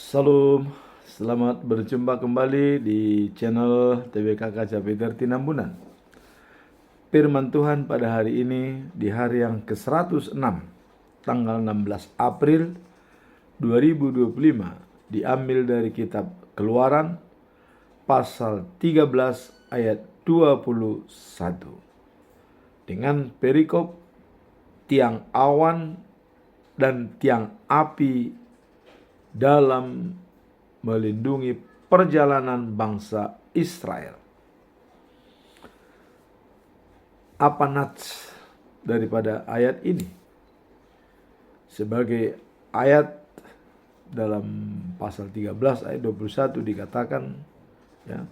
Salam, selamat berjumpa kembali di channel TBKK Capiter Tinambunan. Firman Tuhan pada hari ini di hari yang ke-106, tanggal 16 April 2025, diambil dari kitab Keluaran pasal 13 ayat 21. Dengan perikop tiang awan dan tiang api dalam melindungi perjalanan bangsa Israel. Apa nats daripada ayat ini? Sebagai ayat dalam pasal 13 ayat 21 dikatakan, ya,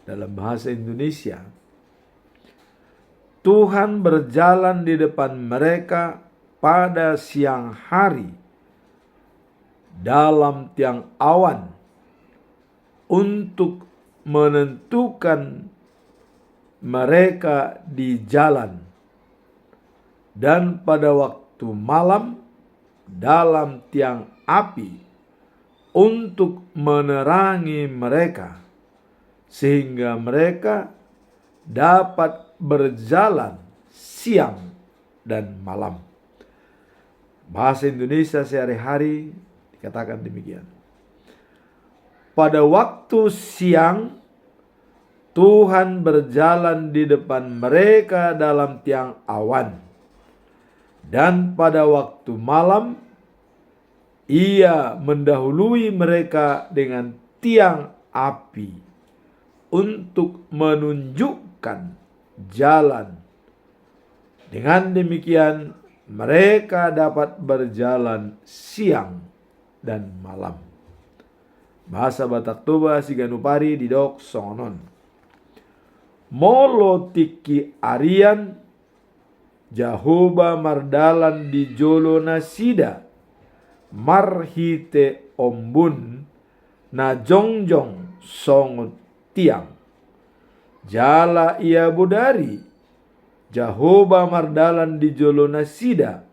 dalam bahasa Indonesia, Tuhan berjalan di depan mereka pada siang hari dalam tiang awan untuk menentukan mereka di jalan, dan pada waktu malam dalam tiang api untuk menerangi mereka, sehingga mereka dapat berjalan siang dan malam. Bahasa Indonesia sehari-hari katakan demikian. Pada waktu siang, Tuhan berjalan di depan mereka dalam tiang awan. Dan pada waktu malam, Ia mendahului mereka dengan tiang api untuk menunjukkan jalan. Dengan demikian, mereka dapat berjalan siang dan malam. Bahasa Batak Toba Siganupari di dok songonon. Molo tiki arian Jahoba mardalan di jolo nasida marhite ombun na jongjong songot tiang. Jala ia budari Jahoba mardalan di jolo nasida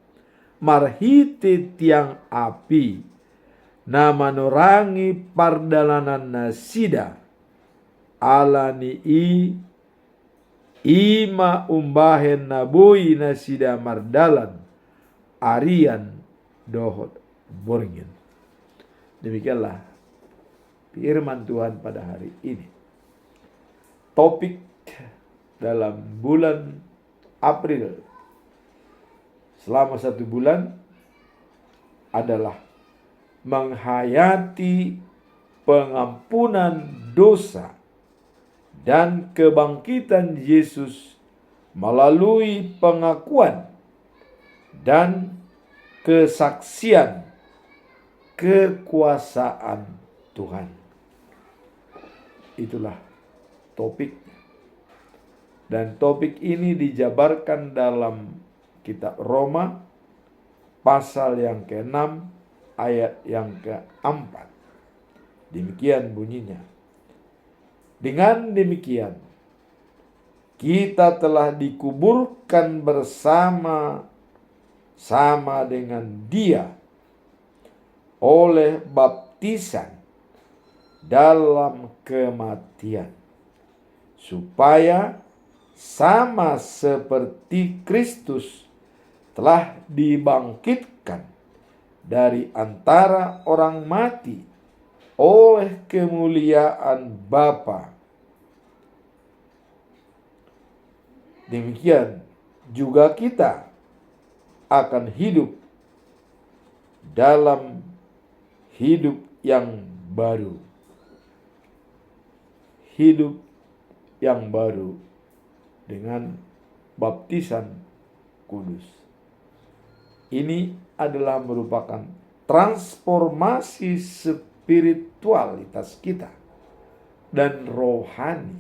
marhite tiang api na manorangi pardalanan nasida alani ima umbahen nabui nasida mardalan arian dohot boringin. Demikianlah firman Tuhan pada hari ini. Topik dalam bulan April selama 1 bulan adalah menghayati pengampunan dosa dan kebangkitan Yesus melalui pengakuan dan kesaksian kekuasaan Tuhan. Itulah topik. Dan topik ini dijabarkan dalam kitab Roma pasal yang ke-6 ayat yang ke-4. Demikian bunyinya. Dengan demikian, kita telah dikuburkan bersama-sama dengan Dia oleh baptisan dalam kematian, supaya sama seperti Kristus telah dibangkitkan dari antara orang mati oleh kemuliaan Bapa, demikian juga kita akan hidup dalam hidup yang baru. Hidup yang baru dengan baptisan kudus. Ini adalah merupakan transformasi spiritualitas kita dan rohani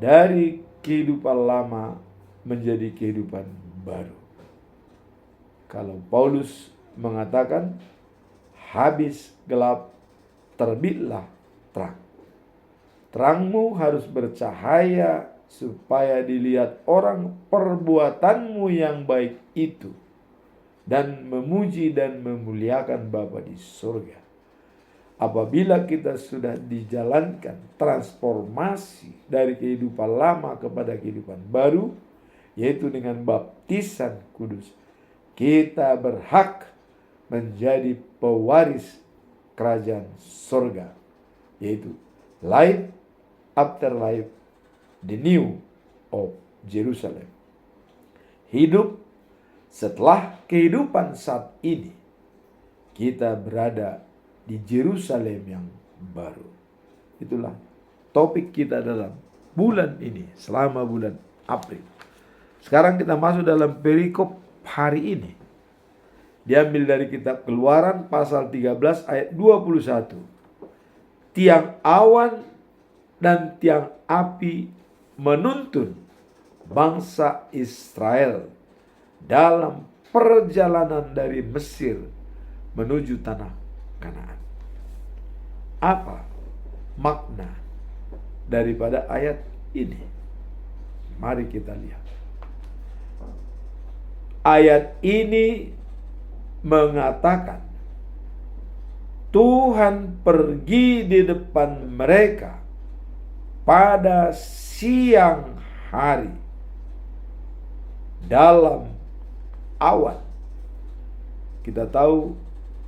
dari kehidupan lama menjadi kehidupan baru. Kalau Paulus mengatakan, habis gelap terbitlah terang. Terangmu harus bercahaya supaya dilihat orang perbuatanmu yang baik itu dan memuji dan memuliakan Bapa di surga. apabila kita sudah dijalankan transformasi dari kehidupan lama kepada kehidupan baru, yaitu dengan baptisan kudus, kita berhak menjadi pewaris kerajaan surga, yaitu life after life, the new of Jerusalem. Hidup setelah kehidupan saat ini, kita berada di Jerusalem yang baru. Itulah topik kita dalam bulan ini, selama bulan April. Sekarang kita masuk dalam perikop hari ini. Diambil dari kitab Keluaran pasal 13 ayat 21. Tiang awan dan tiang api menuntun bangsa Israel dalam perjalanan dari Mesir menuju tanah Kanaan. Apa makna daripada ayat ini? Mari kita lihat. Ayat ini mengatakan Tuhan pergi di depan mereka pada siang hari dalam awan. Kita tahu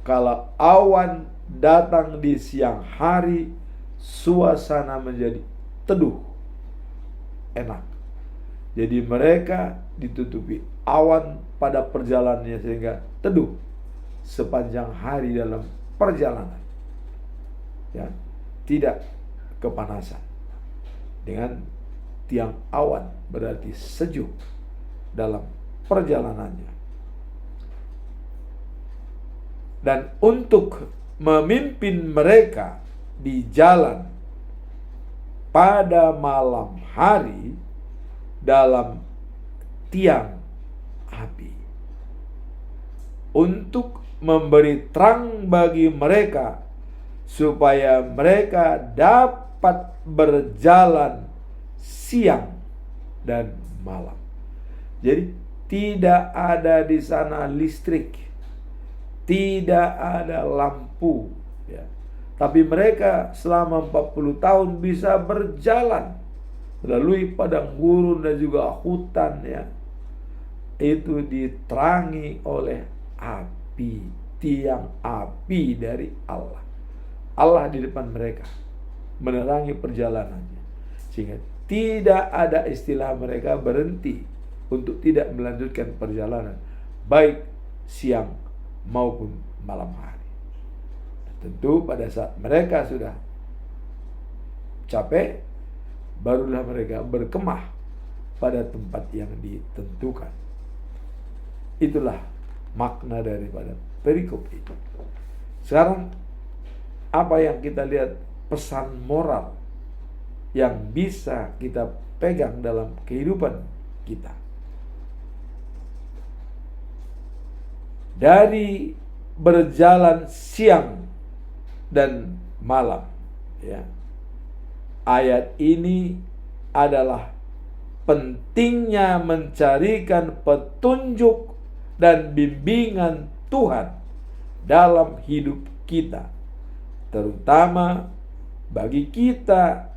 kalau awan datang di siang hari, suasana menjadi teduh, enak. Jadi mereka ditutupi awan pada perjalanannya sehingga teduh sepanjang hari dalam perjalanan. Ya, tidak kepanasan. Dengan tiang awan berarti sejuk dalam perjalanannya. Dan untuk memimpin mereka di jalan pada malam hari dalam tiang api, untuk memberi terang bagi mereka supaya mereka dapat berjalan siang dan malam. Jadi tidak ada di sana listrik, tidak ada lampu, ya. Tapi mereka selama 40 tahun bisa berjalan melalui padang gurun dan juga hutan, ya. Itu diterangi oleh api, tiang api dari Allah. Allah di depan mereka menerangi perjalanannya, sehingga tidak ada istilah mereka berhenti untuk tidak melanjutkan perjalanan, baik siang maupun malam hari. Tentu pada saat mereka sudah capek, barulah mereka berkemah pada tempat yang ditentukan. Itulah makna daripada perikop itu. Sekarang apa yang kita lihat, pesan moral yang bisa kita pegang dalam kehidupan kita. Dari berjalan siang dan malam, ya. Ayat ini adalah pentingnya mencarikan petunjuk dan bimbingan Tuhan dalam hidup kita, terutama bagi kita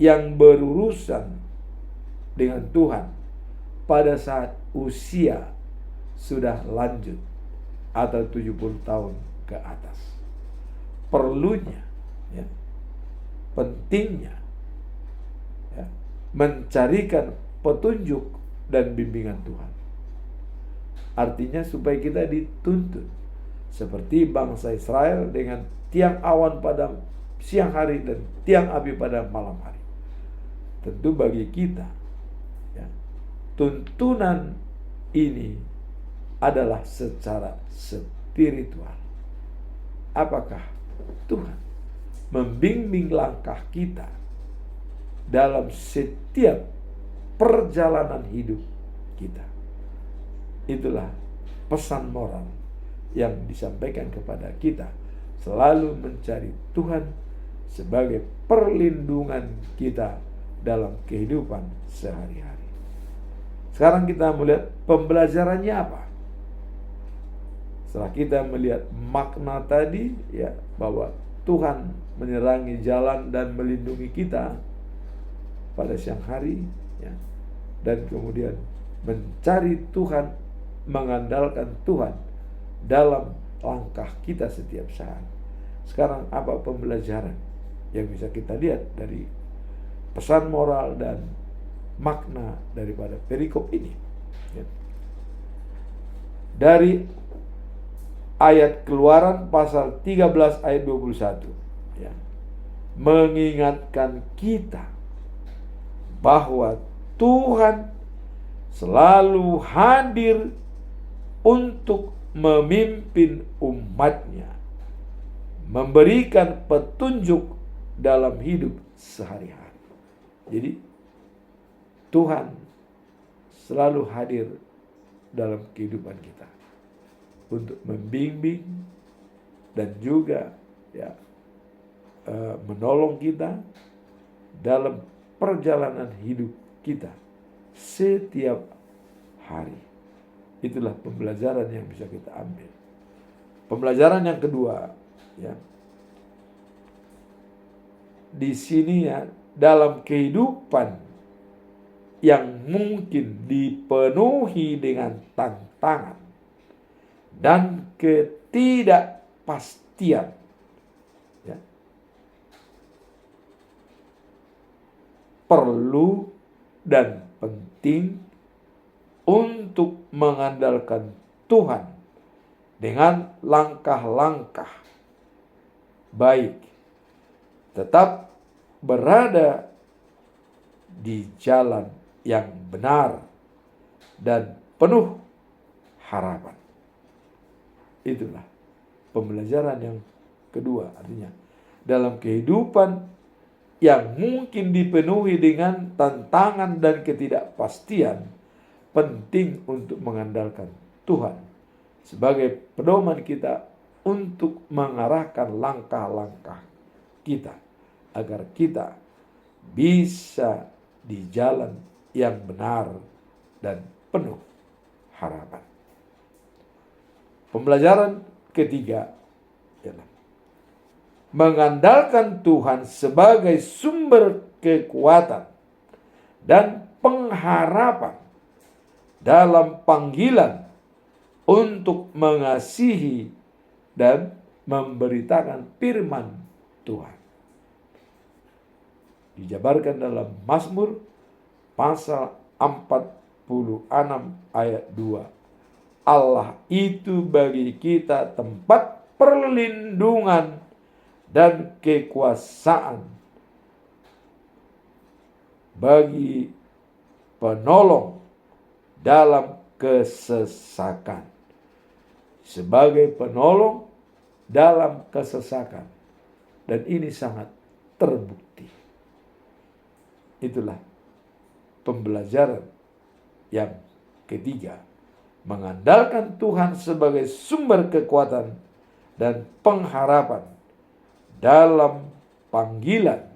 yang berurusan dengan Tuhan pada saat usia sudah lanjut atau 70 tahun ke atas. Perlunya, ya, pentingnya, ya, mencarikan petunjuk dan bimbingan Tuhan. Artinya supaya kita dituntun seperti bangsa Israel dengan tiang awan pada siang hari dan tiang api pada malam hari. Tentu bagi kita, ya, tuntunan ini adalah secara spiritual. Apakah Tuhan membimbing langkah kita dalam setiap perjalanan hidup kita? Itulah pesan moral yang disampaikan kepada kita, selalu mencari Tuhan sebagai perlindungan kita dalam kehidupan sehari-hari. Sekarang kita melihat pembelajarannya apa. Setelah kita melihat makna tadi, ya, bahwa Tuhan menyerangi jalan dan melindungi kita pada siang hari, ya, dan kemudian mencari Tuhan, mengandalkan Tuhan dalam langkah kita setiap saat. Sekarang apa pembelajaran yang bisa kita lihat dari pesan moral dan makna daripada perikop ini? Ya. Dari ayat Keluaran pasal 13 ayat 21, ya, mengingatkan kita bahwa Tuhan selalu hadir untuk memimpin umatnya, memberikan petunjuk dalam hidup sehari-hari. Jadi Tuhan selalu hadir dalam kehidupan kita untuk membimbing dan juga, ya, menolong kita dalam perjalanan hidup kita setiap hari. Itulah pembelajaran yang bisa kita ambil. Pembelajaran yang kedua, ya, di sini, ya, dalam kehidupan yang mungkin dipenuhi dengan tantangan dan ketidakpastian, ya, perlu dan penting untuk mengandalkan Tuhan dengan langkah-langkah baik, tetap berada di jalan yang benar dan penuh harapan. Itulah pembelajaran yang kedua. Artinya dalam kehidupan yang mungkin dipenuhi dengan tantangan dan ketidakpastian, penting untuk mengandalkan Tuhan sebagai pedoman kita untuk mengarahkan langkah-langkah kita agar kita bisa di jalan yang benar dan penuh harapan. Pembelajaran ketiga ialah mengandalkan Tuhan sebagai sumber kekuatan dan pengharapan dalam panggilan untuk mengasihi dan memberitakan firman Tuhan. Dijabarkan dalam Mazmur pasal 46 ayat 2. Allah itu bagi kita tempat perlindungan dan kekuasaan, bagi penolong dalam kesesakan. Sebagai penolong dalam kesesakan. Dan ini sangat terbukti. Itulah pembelajaran yang ketiga. Mengandalkan Tuhan sebagai sumber kekuatan dan pengharapan dalam panggilan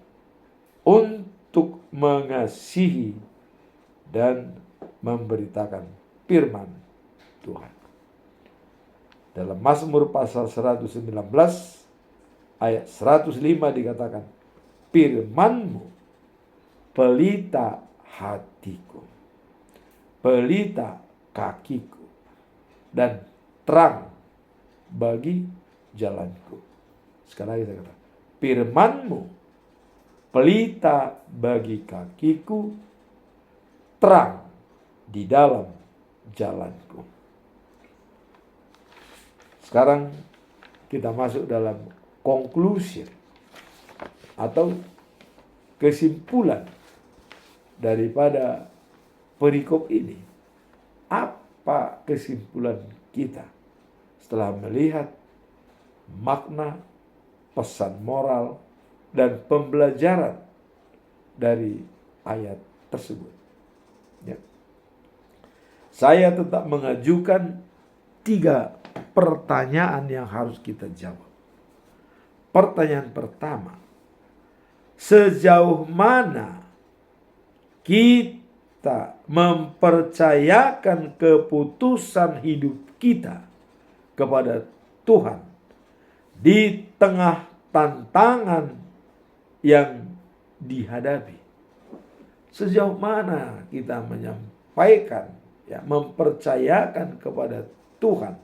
untuk mengasihi dan memberitakan firman Tuhan. Dalam Mazmur pasal 119 ayat 105 dikatakan, firman-Mu pelita hatiku, pelita kakiku, dan terang bagi jalanku. Sekali lagi saya kata, firman-Mu pelita bagi kakiku, terang di dalam jalanku. Sekarang kita masuk dalam conclusion atau kesimpulan daripada perikop ini. Apa kesimpulan kita setelah melihat makna, pesan moral, dan pembelajaran dari ayat tersebut? Ya. Saya tetap mengajukan 3 pertanyaan yang harus kita jawab. Pertanyaan pertama, sejauh mana kita mempercayakan keputusan hidup kita kepada Tuhan di tengah tantangan yang dihadapi. Sejauh mana kita menyampaikan, ya, mempercayakan kepada Tuhan,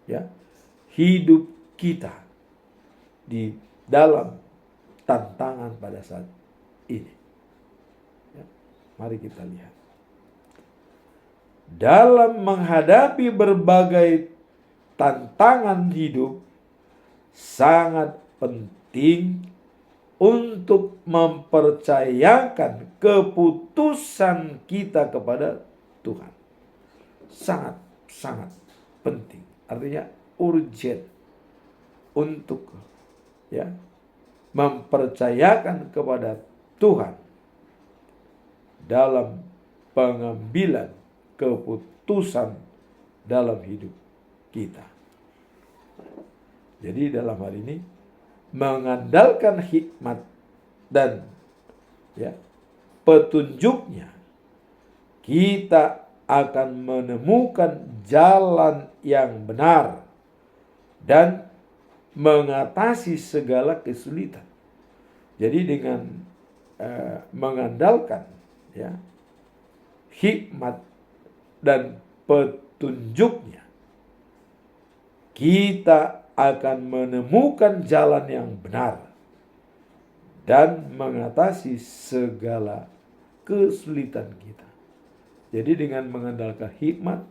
ya, hidup kita di dalam tantangan pada saat ini. Ya, mari kita lihat. Dalam menghadapi berbagai tantangan hidup, sangat penting untuk mempercayakan keputusan kita kepada Tuhan. Sangat penting. Artinya urgent untuk, ya, mempercayakan kepada Tuhan dalam pengambilan keputusan dalam hidup kita. Jadi dalam hal ini mengandalkan hikmat dan, ya, petunjuknya, kita akan menemukan jalan yang benar dan mengatasi segala kesulitan. Jadi dengan mengandalkan, ya, hikmat dan petunjuknya, kita akan menemukan jalan yang benar dan mengatasi segala kesulitan kita. Jadi dengan mengandalkan hikmat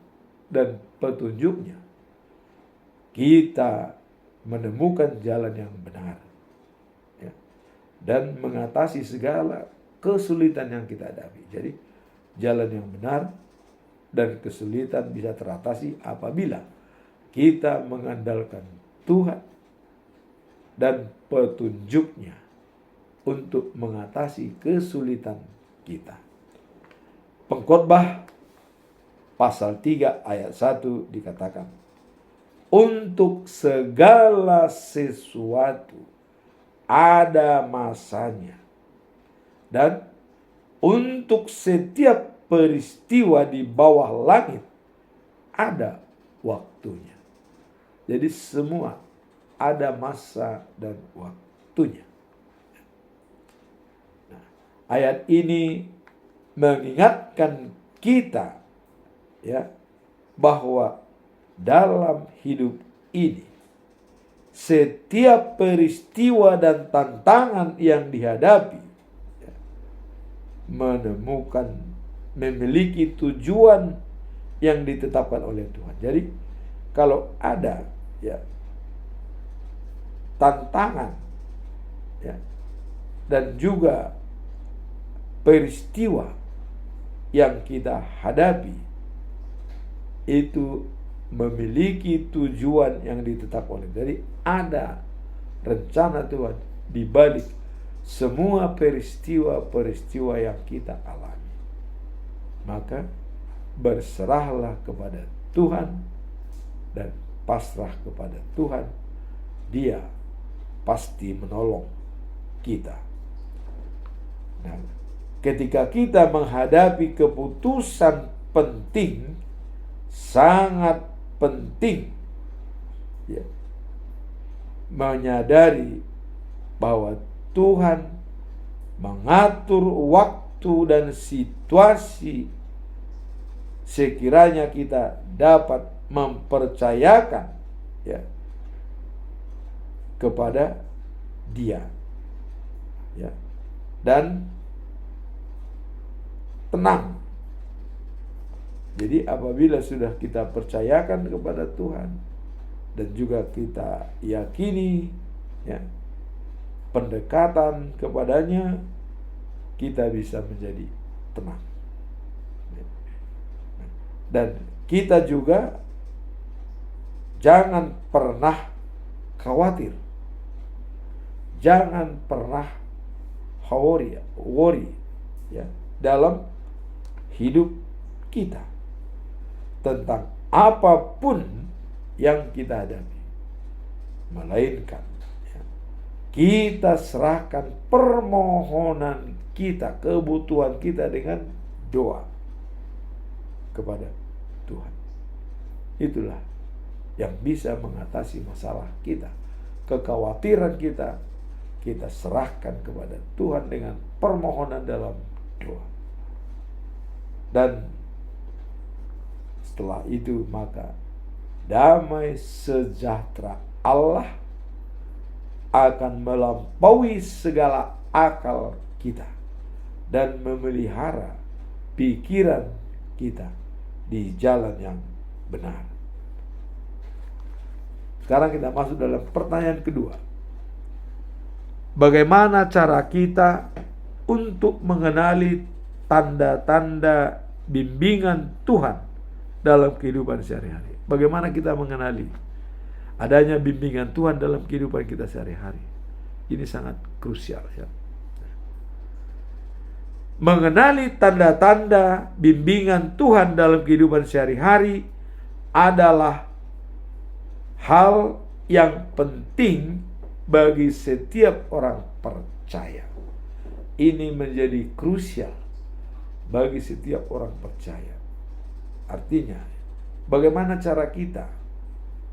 dan petunjuknya, kita menemukan jalan yang benar, ya, dan mengatasi segala kesulitan yang kita hadapi. Jadi jalan yang benar dan kesulitan bisa teratasi apabila kita mengandalkan Tuhan dan petunjuknya untuk mengatasi kesulitan kita. Pengkhotbah pasal 3 ayat 1 dikatakan, untuk segala sesuatu ada masanya, dan untuk setiap peristiwa di bawah langit ada waktunya. Jadi semua ada masa dan waktunya. Nah, ayat ini mengingatkan kita, ya, bahwa dalam hidup ini setiap peristiwa dan tantangan yang dihadapi, ya, memiliki tujuan yang ditetapkan oleh Tuhan. Jadi kalau ada, ya, tantangan, ya, dan juga peristiwa yang kita hadapi, itu memiliki tujuan yang ditetapkan oleh. Jadi ada rencana Tuhan di balik semua peristiwa-peristiwa yang kita alami. Maka berserahlah kepada Tuhan dan pasrah kepada Tuhan. Dia pasti menolong kita. Nah, ketika kita menghadapi keputusan penting, sangat penting, ya, menyadari bahwa Tuhan mengatur waktu dan situasi sekiranya kita dapat mempercayakan, ya, kepada Dia, ya, dan tenang. Jadi apabila sudah kita percayakan kepada Tuhan dan juga kita yakini, ya, pendekatan kepadanya, kita bisa menjadi tenang. Dan kita juga jangan pernah khawatir. Jangan pernah worry, ya, dalam hidup kita tentang apapun yang kita hadapi, melainkan, ya, kita serahkan permohonan kita, kebutuhan kita dengan doa kepada Tuhan. Itulah yang bisa mengatasi masalah kita, kekhawatiran kita, kita serahkan kepada Tuhan dengan permohonan dalam doa. Dan setelah itu maka damai sejahtera Allah akan melampaui segala akal kita dan memelihara pikiran kita di jalan yang benar. Sekarang kita masuk dalam pertanyaan kedua. Bagaimana cara kita untuk mengenali tanda-tanda bimbingan Tuhan dalam kehidupan sehari-hari? Bagaimana kita mengenali adanya bimbingan Tuhan dalam kehidupan kita sehari-hari? Ini sangat krusial ya. Mengenali tanda-tanda bimbingan Tuhan dalam kehidupan sehari-hari adalah hal yang penting bagi setiap orang percaya. Ini menjadi krusial bagi setiap orang percaya. Artinya, bagaimana cara kita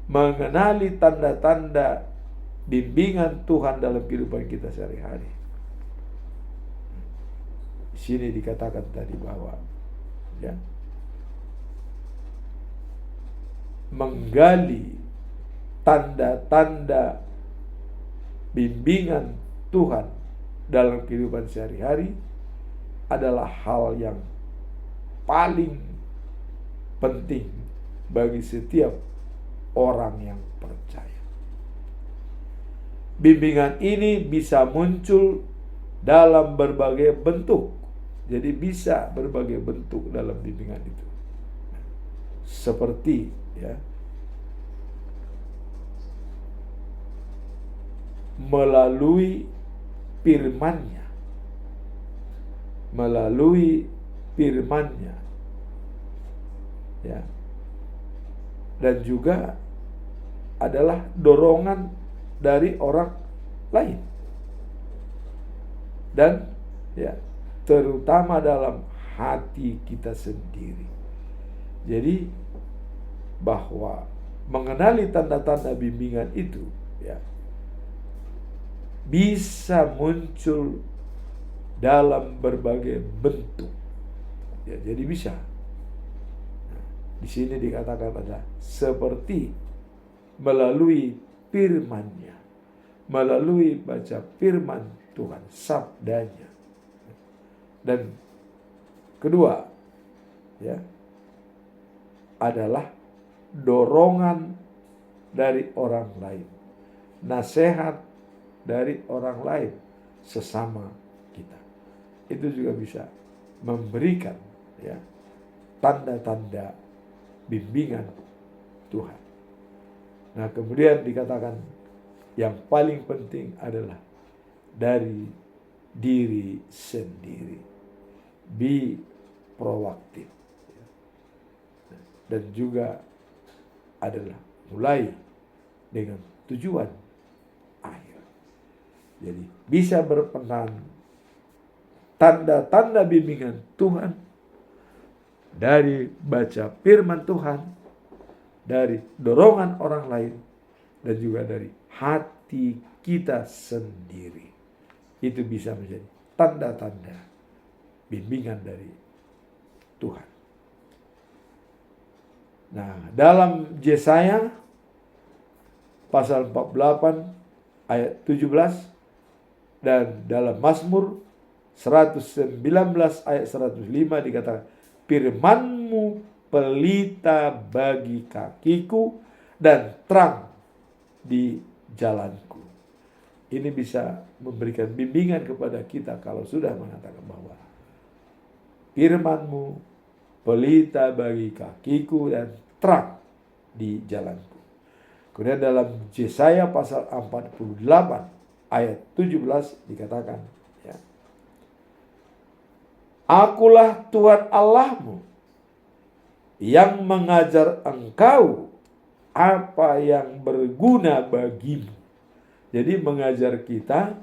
mengenali tanda-tanda bimbingan Tuhan dalam kehidupan kita sehari-hari? Di sini dikatakan tadi bahwa ya, menggali tanda-tanda bimbingan Tuhan dalam kehidupan sehari-hari adalah hal yang paling penting bagi setiap orang yang percaya. Bimbingan ini bisa muncul dalam berbagai bentuk. Jadi bisa berbagai bentuk dalam bimbingan itu. Seperti ya, melalui firman-Nya. Melalui firman-Nya. Ya. Dan juga adalah dorongan dari orang lain. Dan ya, terutama dalam hati kita sendiri. Jadi bahwa mengenali tanda-tanda bimbingan itu ya, bisa muncul dalam berbagai bentuk. Ya, jadi bisa. Nah, di sini dikatakan ada seperti melalui firman-Nya, melalui baca firman Tuhan, sabdanya. Dan kedua, ya, adalah dorongan dari orang lain, nasihat dari orang lain sesama kita. Itu juga bisa memberikan ya, tanda-tanda bimbingan Tuhan. Nah, kemudian dikatakan yang paling penting adalah dari diri sendiri. Be proaktif. Dan juga adalah mulai dengan tujuan akhir. Jadi bisa berperan tanda-tanda bimbingan Tuhan dari baca firman Tuhan, dari dorongan orang lain, dan juga dari hati kita sendiri. Itu bisa menjadi tanda-tanda bimbingan dari Tuhan. Nah, dalam Yesaya pasal 48 ayat 17 dan dalam Mazmur 119 ayat 105 dikatakan, firman-Mu pelita bagi kakiku dan terang di jalanku. Ini bisa memberikan bimbingan kepada kita kalau sudah mengatakan bahwa firman-Mu pelita bagi kakiku dan terang di jalanku. Kemudian dalam Yesaya pasal 48 ayat 17 dikatakan, ya, Akulah Tuhan Allahmu yang mengajar engkau apa yang berguna bagimu. Jadi mengajar kita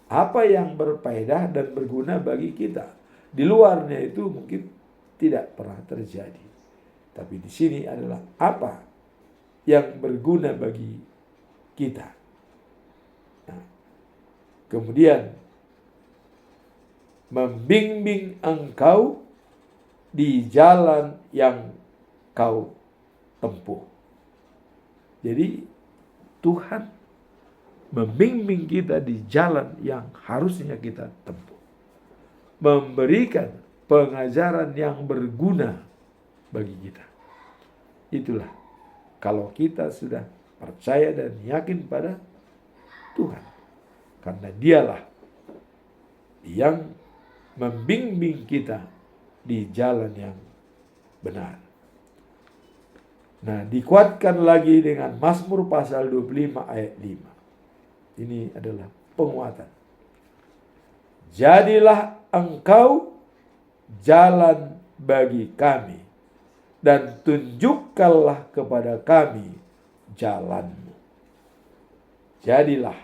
apa yang berfaedah dan berguna bagi kita. Di luarnya itu mungkin tidak pernah terjadi. Tapi di sini adalah apa yang berguna bagi kita. Nah, Kemudian membimbing engkau di jalan yang kau tempuh. Jadi Tuhan membimbing kita di jalan yang harusnya kita tempuh. Memberikan pengajaran yang berguna bagi kita. Itulah kalau kita sudah percaya dan yakin pada Tuhan. Karena dialah yang membimbing kita di jalan yang benar. Nah, dikuatkan lagi dengan Mazmur pasal 25 ayat 5. Ini adalah penguatan. Jadilah engkau jalan bagi kami, dan tunjukkanlah kepada kami jalanmu. Jadilah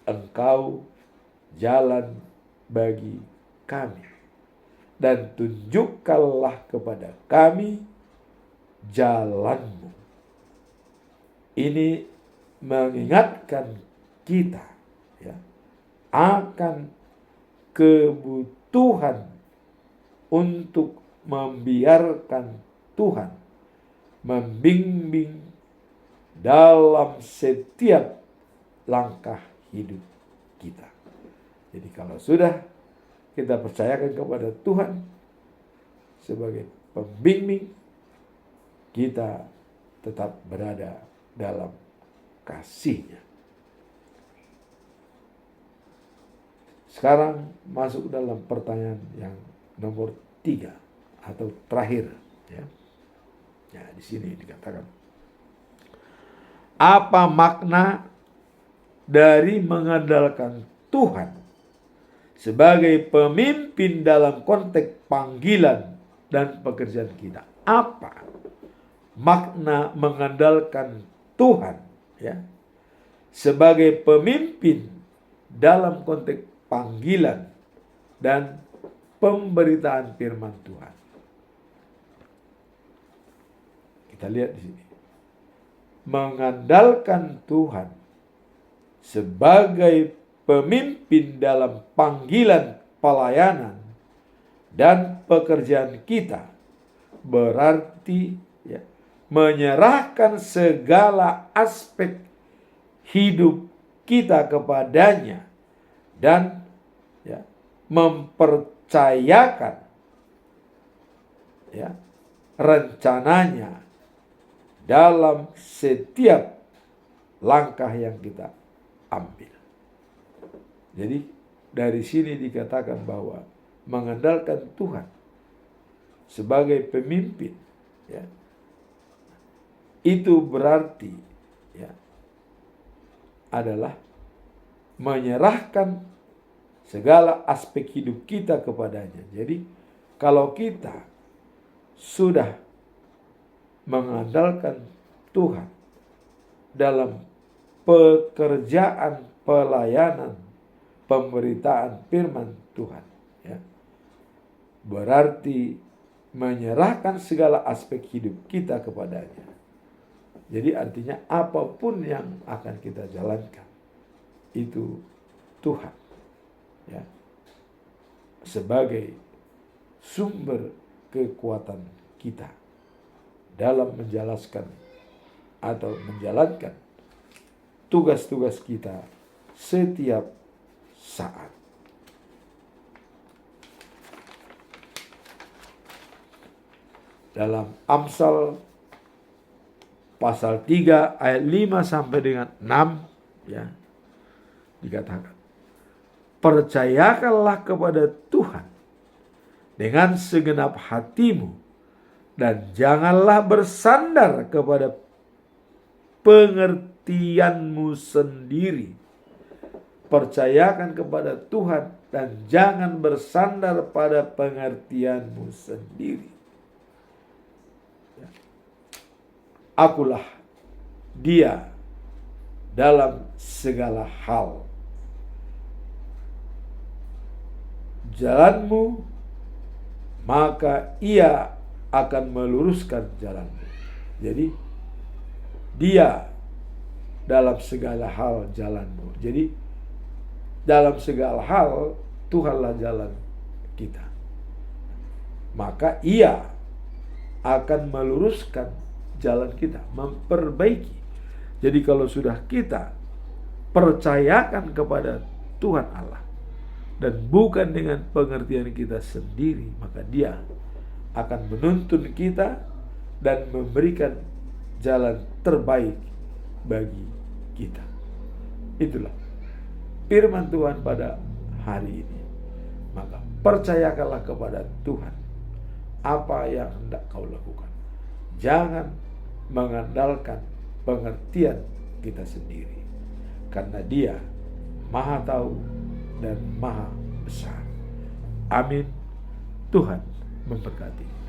engkau jalan bagi kami, dan tunjukkanlah kepada kami jalanmu. Ini mengingatkan kita akan kebutuhan untuk membiarkan Tuhan membimbing dalam setiap langkah hidup kita. Jadi kalau sudah kita percayakan kepada Tuhan sebagai pembimbing, kita tetap berada dalam kasih-Nya. Sekarang masuk dalam pertanyaan yang nomor 3 atau terakhir. Ya, di sini dikatakan, apa makna dari mengandalkan Tuhan sebagai pemimpin dalam konteks panggilan dan pekerjaan kita? Apa makna mengandalkan Tuhan sebagai pemimpin dalam konteks panggilan dan pemberitaan firman Tuhan? Kita lihat di sini. Mengandalkan Tuhan sebagai pemimpin dalam panggilan pelayanan dan pekerjaan kita berarti menyerahkan segala aspek hidup kita kepadanya dan mempercayakan rencananya dalam setiap langkah yang kita ambil. Jadi dari sini dikatakan bahwa mengandalkan Tuhan sebagai pemimpin itu berarti adalah menyerahkan segala aspek hidup kita kepadanya. Jadi kalau kita sudah mengandalkan Tuhan dalam pekerjaan pelayanan pemberitaan firman Tuhan, berarti menyerahkan segala aspek hidup kita kepadanya. Jadi artinya apapun yang akan kita jalankan itu Tuhan sebagai sumber kekuatan kita dalam menjalankan tugas-tugas kita setiap saat. Dalam Amsal pasal 3 ayat 5 sampai dengan 6 dikatakan, percayakanlah kepada Tuhan dengan segenap hatimu dan janganlah bersandar kepada pengertianmu sendiri. Percayakan kepada Tuhan dan jangan bersandar pada pengertianmu sendiri. Akulah Dia dalam segala hal. Jalanmu, maka Ia akan meluruskan jalanmu. Jadi Dia dalam segala hal jalanmu. Jadi dalam segala hal Tuhanlah jalan kita. Maka Ia akan meluruskan jalan kita, memperbaiki. Jadi kalau sudah kita percayakan kepada Tuhan Allah dan bukan dengan pengertian kita sendiri, maka Dia akan menuntun kita dan memberikan jalan terbaik bagi kita. Itulah firman Tuhan pada hari ini. Maka percayakanlah kepada Tuhan apa yang hendak kau lakukan. Jangan mengandalkan pengertian kita sendiri, karena Dia Maha tahu dan Maha besar. Amin. Tuhan memberkati.